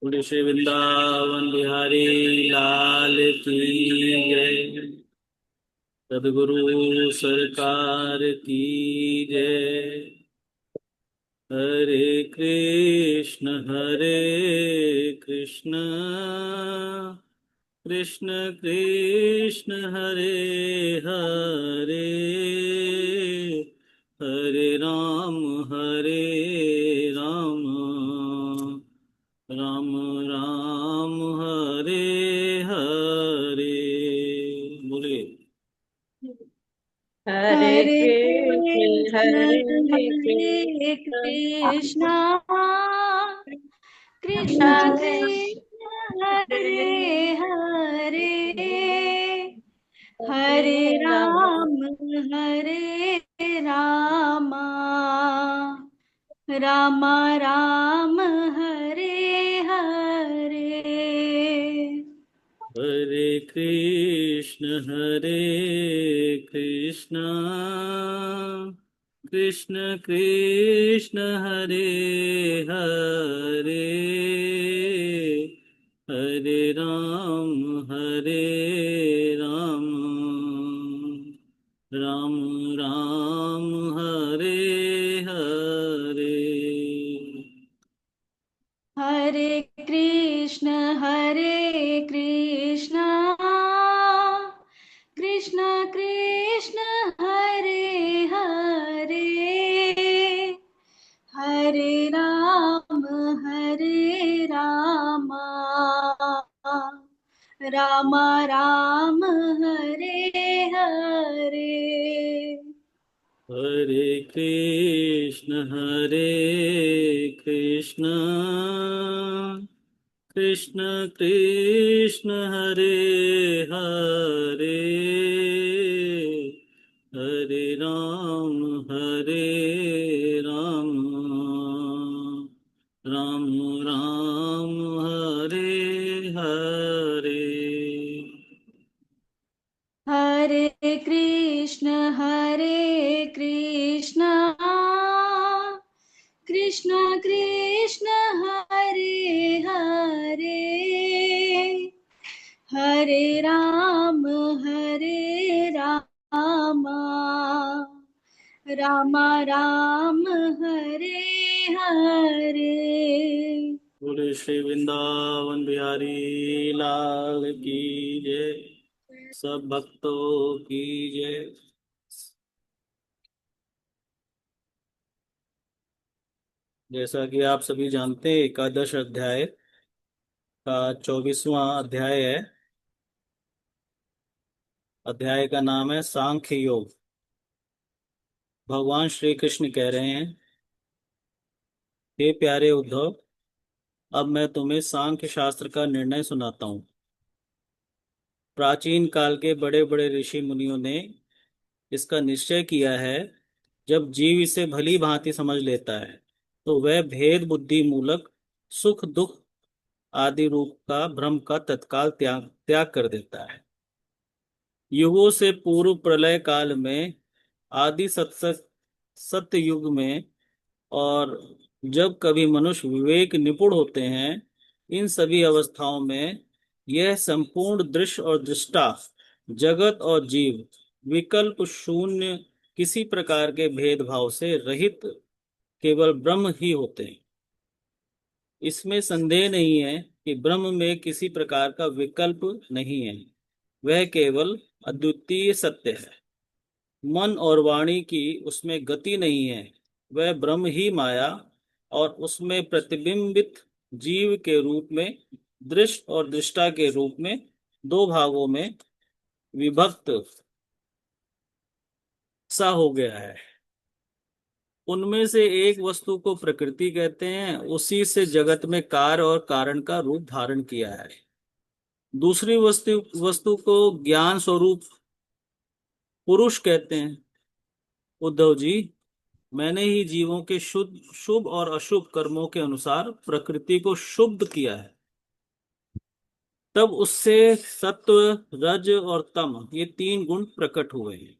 बोले श्री वृंदावन बिहारी लाल की जय। सदगुरु सरकार की जय। हरे कृष्ण कृष्ण कृष्ण हरे हरे, हरे राम राम राम हरे हरे। बोलिए। हरे हरे कृष्ण कृष्ण हरे हरे कृष्ण कृष्ण कृष्ण कृष्ण हरे हरे, हरे राम हरे राम, राम राम हरे हरे। हरे कृष्ण कृष्ण कृष्ण हरे हरे, हरे राम राम राम हरे हरे। हरे कृष्ण कृष्ण कृष्ण हरे हरे, हरे राम राम राम हरे हरे। हरे कृष्ण कृष्ण कृष्ण हरे हरे, हरे राम राम राम हरे हरे। हरे कृष्ण कृष्ण कृष्ण हरे हरे, हरे राम राम राम हरे हरे। बोले श्री वृंदावन बिहारी लाल की जय। सब भक्तों की जय। जैसा कि आप सभी जानते हैं, एकादश अध्याय का 24वां अध्याय है। अध्याय का नाम है सांख्य योग। भगवान श्री कृष्ण कह रहे हैं, हे प्यारे उद्धव, अब मैं तुम्हें सांख्य शास्त्र का निर्णय सुनाता हूँ। प्राचीन काल के बड़े बड़े ऋषि मुनियों ने इसका निश्चय किया है। जब जीव इसे भली भांति समझ लेता है तो वह भेद बुद्धि मूलक सुख दुख आदि रूप का भ्रम का तत्काल त्याग त्याग कर देता है। युगों से पूर्व प्रलय काल में, आदि सत्य युग में, और जब कभी मनुष्य विवेक निपुण होते हैं, इन सभी अवस्थाओं में यह संपूर्ण दृश्य और दृष्टा जगत और जीव विकल्प शून्य, किसी प्रकार के भेदभाव से रहित केवल ब्रह्म ही होते हैं। इसमें संदेह नहीं है कि ब्रह्म में किसी प्रकार का विकल्प नहीं है। वह केवल अद्वितीय सत्य है। मन और वाणी की उसमें गति नहीं है। वह ब्रह्म ही माया और उसमें प्रतिबिंबित जीव के रूप में, दृश्य और दृष्टा के रूप में, दो भागों में विभक्त सा हो गया है। उनमें से एक वस्तु को प्रकृति कहते हैं, उसी से जगत में कार्य और कारण का रूप धारण किया है। दूसरी वस्तु वस्तु को ज्ञान स्वरूप पुरुष कहते हैं। उद्धव जी, मैंने ही जीवों के शुद्ध शुभ और अशुभ कर्मों के अनुसार प्रकृति को शुद्ध किया है। तब उससे सत्व, रज और तम, ये तीन गुण प्रकट हुए हैं।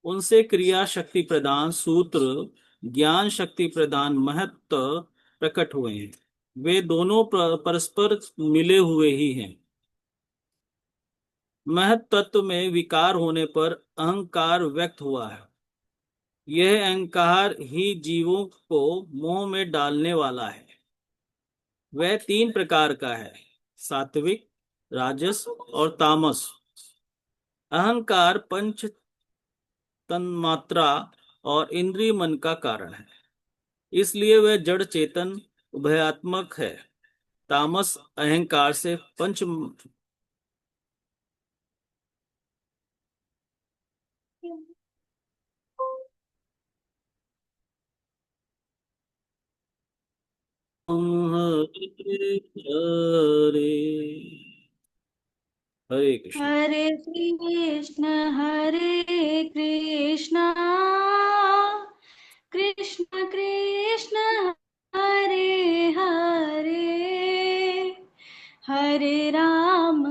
उनसे क्रिया शक्ति प्रदान सूत्र, ज्ञान शक्ति प्रदान महत्व प्रकट हुए हैं। वे दोनों परस्पर मिले हुए ही हैं। महत तत्व में विकार होने पर अहंकार व्यक्त हुआ है। यह अहंकार ही जीवों को मोह में डालने वाला है। वह तीन प्रकार का है, सात्विक, राजस और तामस। अहंकार पंच तन्मात्रा और इंद्रिय मन का कारण है, इसलिए वह जड़ चेतन उभयात्मक है। तामस अहंकार से पंच हरे हरे हरे कृष्ण। हरे कृष्ण हरे कृष्ण कृष्ण कृष्ण हरे हरे हरे राम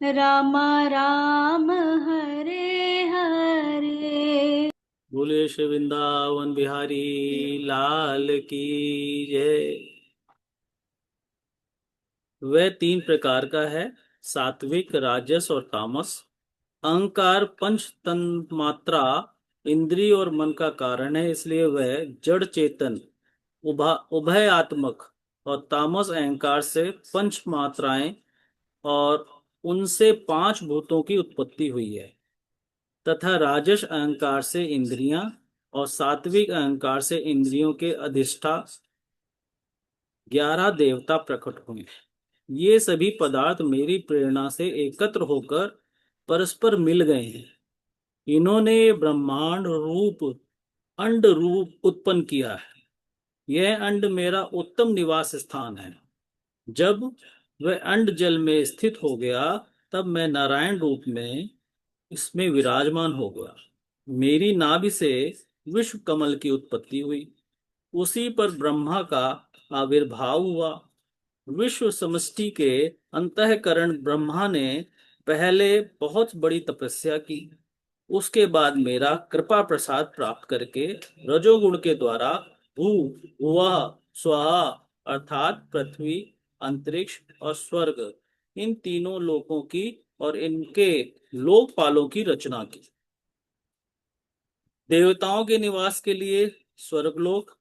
राम राम हरे हरे। बोले श्री वृंदावन बिहारी लाल की जय। वह तीन प्रकार का है, सात्विक, राजस और तामस। अहंकार पंच तन्मात्रा, इंद्रिय और मन का कारण है, इसलिए वह जड़ चेतन उभयात्मक। और तामस अहंकार से पंच मात्राएं और उनसे पांच भूतों की उत्पत्ति हुई है। तथा राजस अहंकार से इंद्रियां और सात्विक अहंकार से इंद्रियों के अधिष्ठा 11 देवता प्रकट हुए। ये सभी पदार्थ मेरी प्रेरणा से एकत्र होकर परस्पर मिल गए हैं। इन्होंने ब्रह्मांड रूप अंड रूप उत्पन्न किया है। यह अंड मेरा उत्तम निवास स्थान है। जब वह अंड जल में स्थित हो गया, तब मैं नारायण रूप में इसमें विराजमान हो गया। मेरी नाभि से विश्व कमल की उत्पत्ति हुई। उसी पर ब्रह्मा का आविर्भाव हुआ। विश्व समष्टि के अंतःकरण ब्रह्मा ने पहले बहुत बड़ी तपस्या की। उसके बाद मेरा कृपा प्रसाद प्राप्त करके रजोगुण के द्वारा भू भुवः स्वहा अर्थात पृथ्वी, अंतरिक्ष और स्वर्ग, इन तीनों लोकों की और इनके लोकपालों की रचना की। देवताओं के निवास के लिए स्वर्गलोक,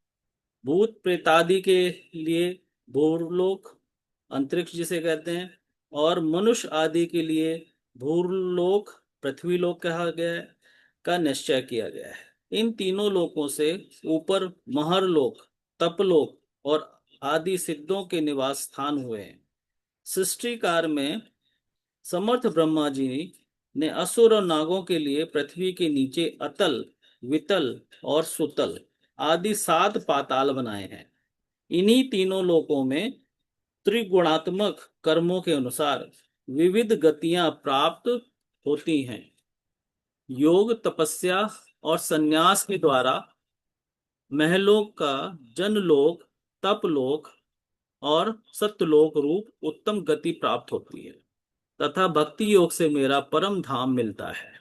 भूत प्रेतादि के लिए भूरलोक, अंतरिक्ष जिसे कहते हैं, और मनुष्य आदि के लिए भूरलोक, पृथ्वीलोक कहा गया है, का निश्चय किया गया है। इन तीनों लोकों से ऊपर महरलोक, तपलोक और आदि सिद्धों के निवास स्थान हुए हैं। सृष्टि कार्य में समर्थ ब्रह्मा जी ने असुर और नागों के लिए पृथ्वी के नीचे अतल, वितल और सुतल आदि 7 पाताल बनाए हैं। इन्हीं तीनों लोकों में त्रिगुणात्मक कर्मों के अनुसार विविध गतियां प्राप्त होती हैं। योग, तपस्या और संन्यास के द्वारा महलोक का जनलोक, तपलोक और सत्यलोक रूप उत्तम गति प्राप्त होती है। तथा भक्ति योग से मेरा परम धाम मिलता है।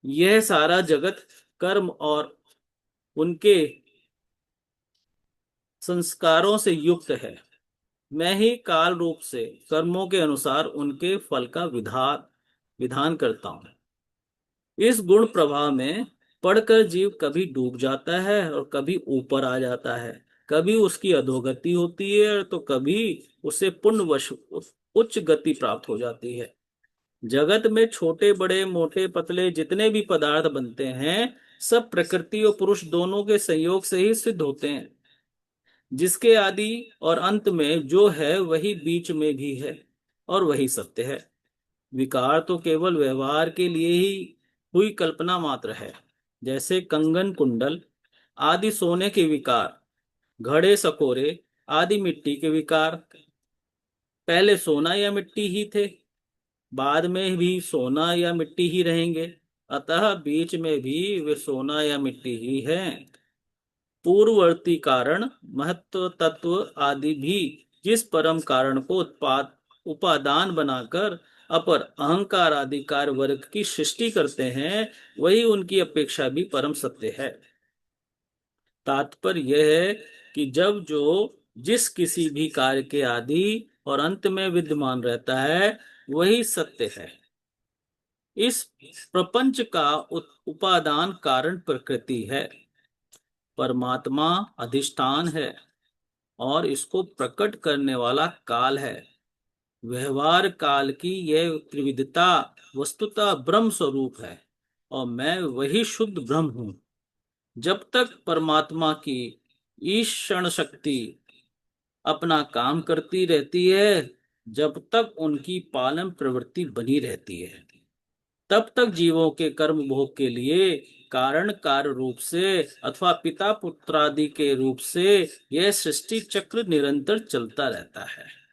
यह सारा जगत कर्म और उनके संस्कारों से युक्त है। मैं ही काल रूप से कर्मों के अनुसार उनके फल का विधान विधान करता हूं। इस गुण प्रवाह में पढ़कर जीव कभी डूब जाता है और कभी ऊपर आ जाता है। कभी उसकी अधोगति होती है तो कभी उसे पुण्यवश उच्च गति प्राप्त हो जाती है। जगत में छोटे बड़े मोटे पतले जितने भी पदार्थ बनते हैं, सब प्रकृति और पुरुष दोनों के संयोग से ही सिद्ध होते हैं। जिसके आदि और अंत में जो है वही बीच में भी है और वही सत्य है। विकार तो केवल व्यवहार के लिए ही हुई कल्पना मात्र है। जैसे कंगन कुंडल आदि सोने के विकार, घड़े सकोरे आदि मिट्टी के विकार। पहले सोना या मिट्टी ही थे, बाद में भी सोना या मिट्टी ही रहेंगे, अतः बीच में भी वे सोना या मिट्टी ही हैं। पूर्ववर्ती कारण, महत्व तत्व आदि भी जिस परम कारण को उत्पाद उपादान बनाकर अपर अहंकार आदि कार्य वर्ग की सृष्टि करते हैं, वही उनकी अपेक्षा भी परम सत्य है। तात्पर्य यह है कि जब जो जिस किसी भी कार्य के आदि और अंत में विद्यमान रहता है वही सत्य है। इस प्रपंच का उपादान कारण प्रकृति है, परमात्मा अधिष्ठान है और इसको प्रकट करने वाला काल है। व्यवहार काल की यह त्रिविधता वस्तुतः ब्रह्म स्वरूप है और मैं वही शुद्ध ब्रह्म हूं। जब तक परमात्मा की ईक्षण शक्ति अपना काम करती रहती है, जब तक उनकी पालन प्रवृत्ति बनी रहती है, तब तक जीवों के कर्म भोग के लिए कारण कार्य रूप से अथवा पिता पुत्रादि के रूप से यह सृष्टि चक्र निरंतर चलता रहता है।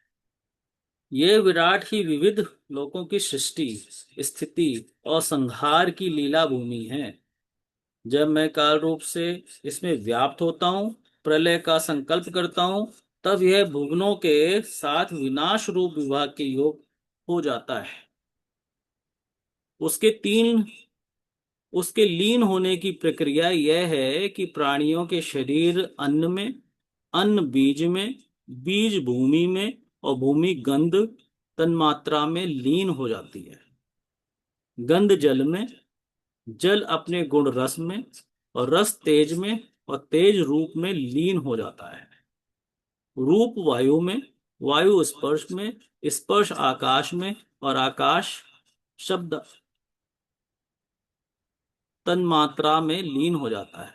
ये विराट ही विविध लोकों की सृष्टि, स्थिति और संहार की लीला भूमि है। जब मैं काल रूप से इसमें व्याप्त होता हूँ, प्रलय का संकल्प करता हूँ, तब यह भुवनों के साथ विनाश रूप विभाग के योग हो जाता है। उसके तीन उसके लीन होने की प्रक्रिया यह है कि प्राणियों के शरीर अन्न में, अन्न बीज में, बीज भूमि में और भूमि गंध तन्मात्रा में लीन हो जाती है। गंध जल में, जल अपने गुण रस में और रस तेज में और तेज रूप में लीन हो जाता है। रूप वायु में, वायु स्पर्श में, स्पर्श आकाश में और आकाश शब्द तन्मात्रा में लीन हो जाता है।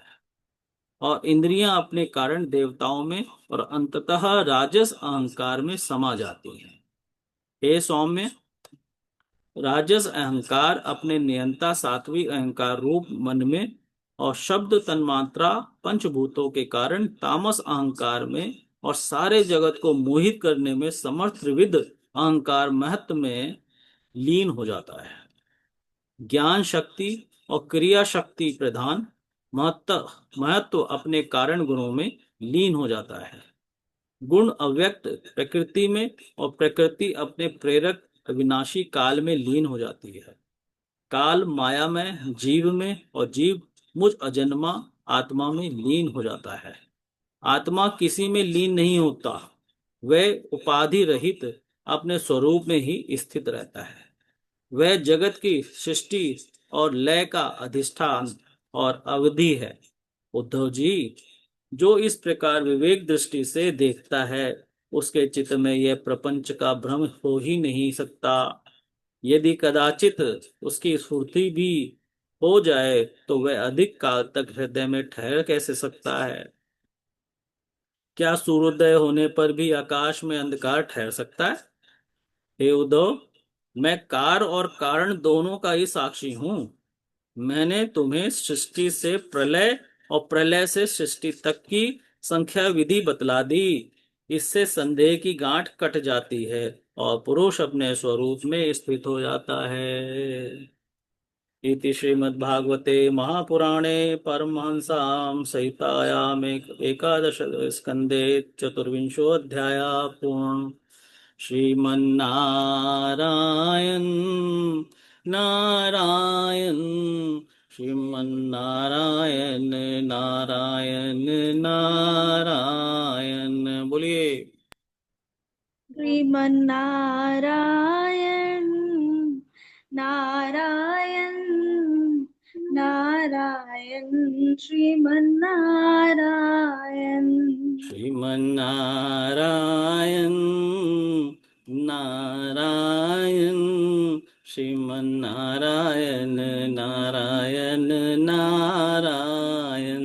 और इंद्रियां अपने कारण देवताओं में और अंततः राजस अहंकार में समा जाती हैं। हे सौम्य, राजस अहंकार अपने नियंता सात्विक अहंकार रूप मन में और शब्द तन्मात्रा पंचभूतों के कारण तामस अहंकार में और सारे जगत को मोहित करने में समर्थ त्रिविध अहंकार महत्व में लीन हो जाता है। ज्ञान शक्ति और क्रिया शक्ति प्रधान महत्व महत्व अपने कारण गुणों में लीन हो जाता है। गुण अव्यक्त प्रकृति में और प्रकृति अपने प्रेरक अविनाशी काल में लीन हो जाती है। काल माया में, जीव में और जीव मुझ अजन्मा आत्मा में लीन हो जाता है। आत्मा किसी में लीन नहीं होता, वह उपाधि रहित अपने स्वरूप में ही स्थित रहता है। वह जगत की सृष्टि और लय का अधिष्ठान और अवधि है। उद्धव जी, जो इस प्रकार विवेक दृष्टि से देखता है, उसके चित्त में यह प्रपंच का भ्रम हो ही नहीं सकता। यदि कदाचित उसकी स्फूर्ति भी हो जाए तो वह अधिक काल तक हृदय में ठहर कैसे सकता है? क्या सूर्योदय होने पर भी आकाश में अंधकार ठहर सकता है? हे उद्धव, मैं कार और कारण दोनों का ही साक्षी हूं। मैंने तुम्हें सृष्टि से प्रलय और प्रलय से सृष्टि तक की संख्या विधि बतला दी। इससे संदेह की गांठ कट जाती है और पुरुष अपने स्वरूप में स्थित हो जाता है। इति श्रीमद्भागवते महापुराणे परमहंसां संहितायाम् एकादश स्कंदे चतुर्विंशोऽध्याय पूर्ण। श्रीमन्नारायण नारायण, श्रीमन्नारायण नारायण नारायण। बोलिए। श्रीमन्नारायण नारायण नारायण, श्रीमन्नारायण श्रीमन्नारायण नारायण, श्रीमन्नारायण नारायण नारायण।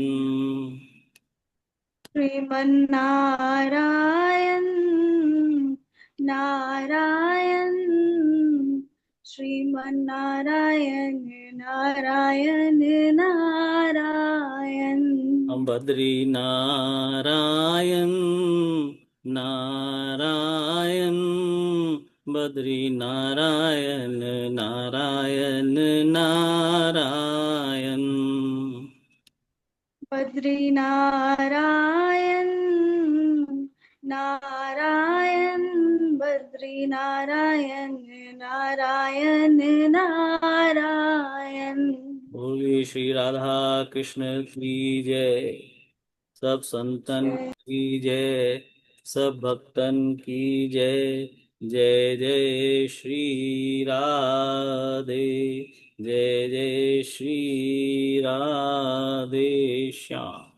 श्रीमन्नारायण नारायण, श्रीमन्नारायण नारायण नारायण। बद्री नारायण नारायण, बद्री नारायण नारायण नारायण। बद्रीनारायण नारायण, बद्रीनारायण नारायण नारायण। बोलिए श्री राधा कृष्ण की जय। सब संतन जय की जय, सब भक्तन की जय। जय जय श्री राधे, जय जय श्री राधे श्याम।